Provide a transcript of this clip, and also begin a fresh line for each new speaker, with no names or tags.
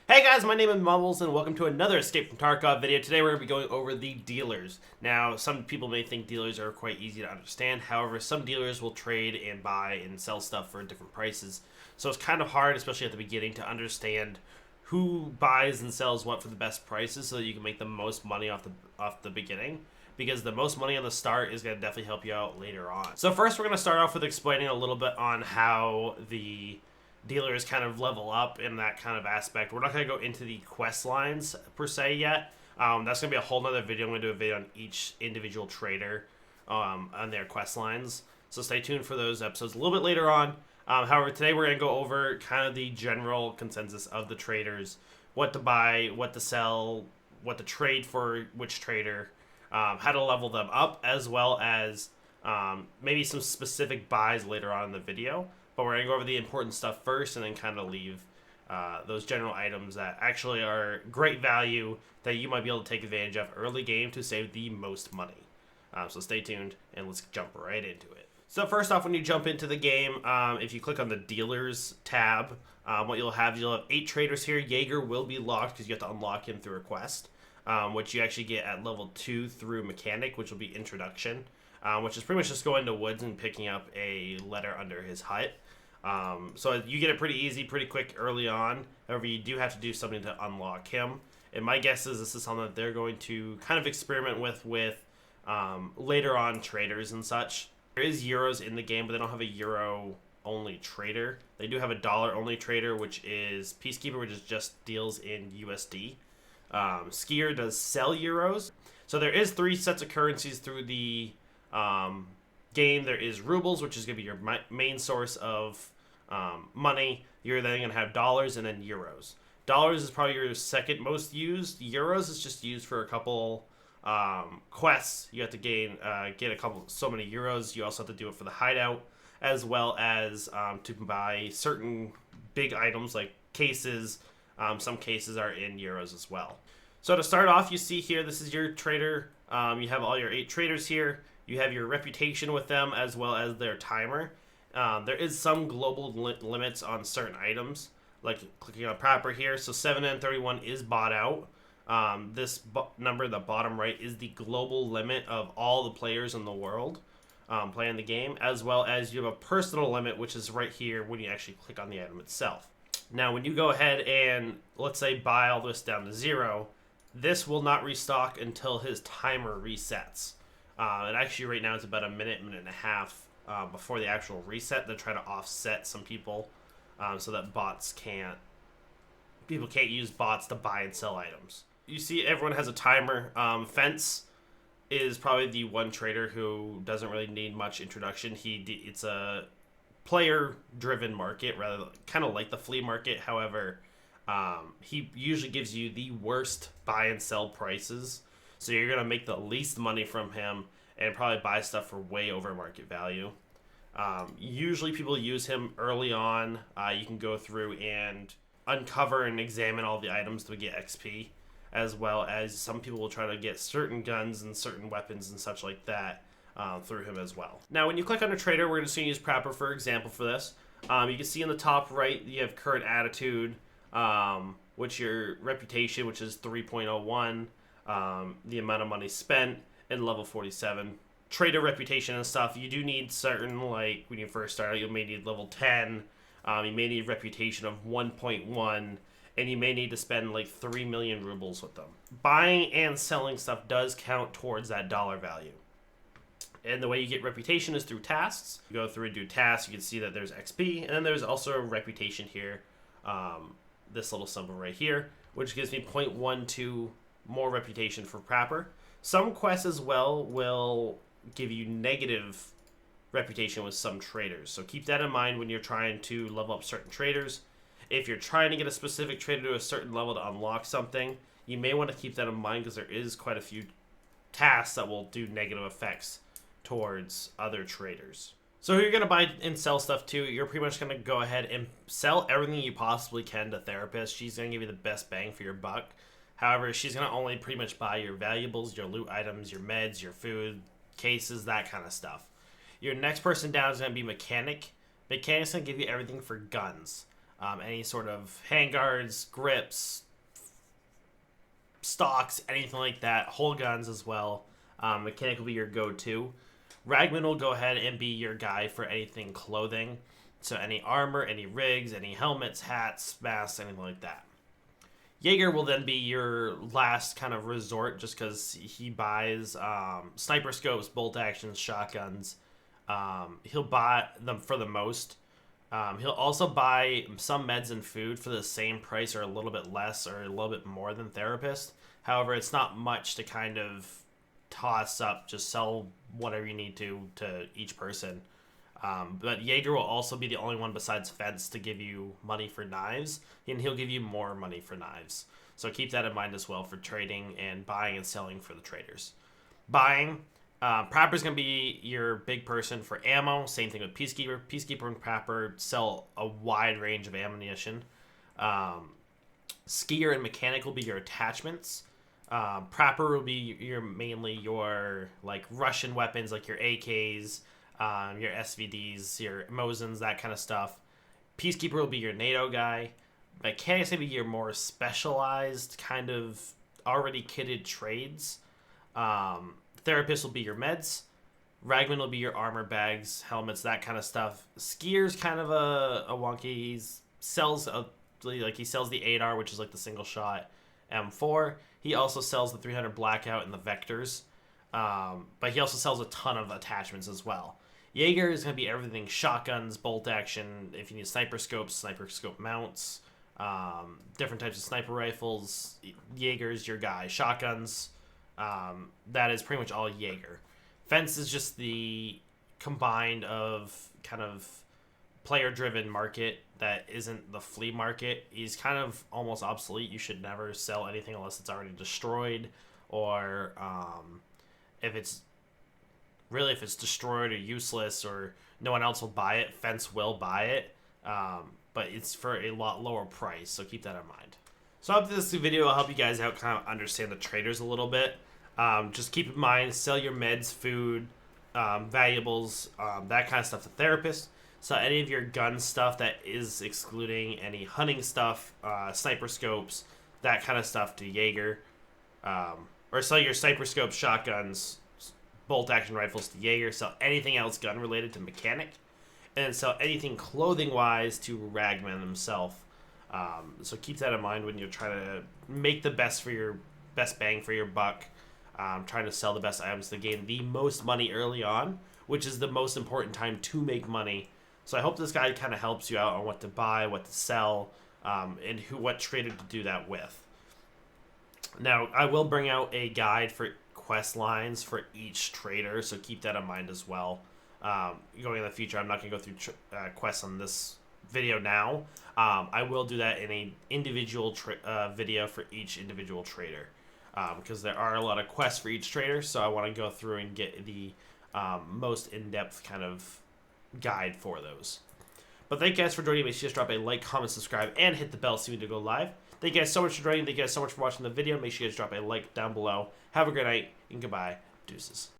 Hey guys, my name is Mumbles and welcome to another Escape from Tarkov video. Today we're going to be going over the dealers. Now, some people may think dealers are quite easy to understand. However, some dealers will trade and buy and sell stuff for different prices. So it's kind of hard, especially at the beginning, to understand who buys and sells what for the best prices so that you can make the most money off the beginning. Because the most money on the start is going to definitely help you out later on. So first we're going to start off with explaining a little bit on how the dealers kind of level up in that kind of aspect. We're not going to go into the quest lines per se yet. That's going to be a whole nother video. I'm going to do a video on each individual trader on their quest lines. So stay tuned for those episodes a little bit later on. However, today we're going to go over kind of the general consensus of the traders. What to buy, what to sell, what to trade for which trader, how to level them up, as well as maybe some specific buys later on in the video. But we're going to go over the important stuff first and then kind of leave those general items that actually are great value that you might be able to take advantage of early game to save the most money. So stay tuned and let's jump right into it. So first off, when you jump into the game, if you click on the Dealers tab, what you'll have 8 traders here. Jaeger will be locked because you have to unlock him through a quest, which you actually get at level 2 through Mechanic, which will be Introduction, which is pretty much just going to woods and picking up a letter under his hut. So you get it pretty easy, pretty quick early on. However, you do have to do something to unlock him. And my guess is this is something that they're going to kind of experiment with later on traders and such. There is euros in the game, but they don't have a euro-only trader. They do have a dollar-only trader, which is Peacekeeper, which is just deals in USD. Skier does sell euros. So there is 3 sets of currencies through the game. There is rubles, which is going to be your main source of money. You're then going to have dollars and then euros. Dollars is probably your second most used. Euros is just used for a couple quests. You have to get so many euros. You also have to do it for the hideout, as well as to buy certain big items like cases. Some cases are in euros as well. So to start off, you see here, this is your trader. You have all your 8 traders here. You have your reputation with them as well as their timer. There is some global limits on certain items, like clicking on Proper here. So 7N31 is bought out. This number at the bottom right is the global limit of all the players in the world playing the game, as well as you have a personal limit, which is right here when you actually click on the item itself. Now, when you go ahead and, let's say, buy all this down to 0, this will not restock until his timer resets. And actually right now it's about a minute and a half before the actual reset. They're trying to offset some people so that people can't use bots to buy and sell items. You see everyone has a timer. Fence is probably the one trader who doesn't really need much introduction. It's a player-driven market, rather kind of like the flea market. However, he usually gives you the worst buy and sell prices. So you're going to make the least money from him and probably buy stuff for way over market value. Usually people use him early on. You can go through and uncover and examine all the items to get XP, as well as some people will try to get certain guns and certain weapons and such like that through him as well. Now, when you click on a trader, we're just going to use Prapper for example for this. You can see in the top right, you have current attitude, which your reputation, which is 3.01. The amount of money spent, and level 47. Trader reputation and stuff, you do need certain, like when you first start out, you may need level 10, you may need reputation of 1.1, and you may need to spend like 3 million rubles with them. Buying and selling stuff does count towards that dollar value. And the way you get reputation is through tasks. You go through and do tasks, you can see that there's XP, and then there's also a reputation here, this little symbol right here, which gives me 0.12 more reputation for Prapper. Some quests as well will give you negative reputation with some traders. So keep that in mind when you're trying to level up certain traders. If you're trying to get a specific trader to a certain level to unlock something, you may want to keep that in mind because there is quite a few tasks that will do negative effects towards other traders. So if you're going to buy and sell stuff too, you're pretty much going to go ahead and sell everything you possibly can to Therapist. She's going to give you the best bang for your buck. However, she's going to only pretty much buy your valuables, your loot items, your meds, your food, cases, that kind of stuff. Your next person down is going to be Mechanic. Mechanic's going to give you everything for guns. any sort of handguards, grips, stocks, anything like that. Whole guns as well. Mechanic will be your go-to. Ragman will go ahead and be your guy for anything clothing. So any armor, any rigs, any helmets, hats, masks, anything like that. Jaeger will then be your last kind of resort just because he buys sniper scopes, bolt actions, shotguns. He'll buy them for the most. He'll also buy some meds and food for the same price or a little bit less or a little bit more than Therapist. However, it's not much to kind of toss up. Just sell whatever you need to each person. But Jaeger will also be the only one besides Fence to give you money for knives, and he'll give you more money for knives. So keep that in mind as well for trading and buying and selling for the traders. Buying, Prapper's going to be your big person for ammo. Same thing with Peacekeeper. Peacekeeper and Prapper sell a wide range of ammunition. Skier and Mechanic will be your attachments. Prapper will be mainly your like Russian weapons, like your AKs, your SVDs, your Mosins, that kind of stuff. Peacekeeper will be your NATO guy. Mechanic's going to be your more specialized, kind of already kitted trades. Therapist will be your meds. Ragman will be your armor bags, helmets, that kind of stuff. Skier's kind of a wonky. He sells the 8R, which is like the single shot M4. He also sells the 300 Blackout and the Vectors. But he also sells a ton of attachments as well. Jaeger is going to be everything: shotguns, bolt action, if you need sniper scopes, sniper scope mounts, different types of sniper rifles. Jaeger's your guy. Shotguns, that is pretty much all Jaeger. Fence is just the combined of kind of player-driven market that isn't the flea market. He's kind of almost obsolete. You should never sell anything unless it's already destroyed, or if it's destroyed or useless or no one else will buy it, Fence will buy it, but it's for a lot lower price, so keep that in mind. So I hope this video will help you guys out, kind of understand the traders a little bit. Just keep in mind, sell your meds, food, valuables, that kind of stuff to Therapist. Sell any of your gun stuff that is excluding any hunting stuff, sniper scopes, that kind of stuff to Jaeger. Or sell your sniper scopes, shotguns, bolt action rifles to Jaeger. Sell anything else gun related to Mechanic. And sell anything clothing wise to Ragman himself. So keep that in mind when you're trying to make the best bang for your buck. Trying to sell the best items to gain the most money early on, which is the most important time to make money. So I hope this guide kind of helps you out on what to buy, what to sell, and what trader to do that with. Now, I will bring out a guide for quest lines for each trader, so keep that in mind as well. Going in the future, I'm not going to go through quests on this video now. I will do that in an individual video for each individual trader, because there are a lot of quests for each trader, so I want to go through and get the most in-depth kind of guide for those. But thank you guys for joining. Make sure you just drop a like, comment, subscribe, and hit the bell so we can go live. Thank you guys so much for joining. Thank you guys so much for watching the video. Make sure you guys drop a like down below. Have a great night, and goodbye. Deuces.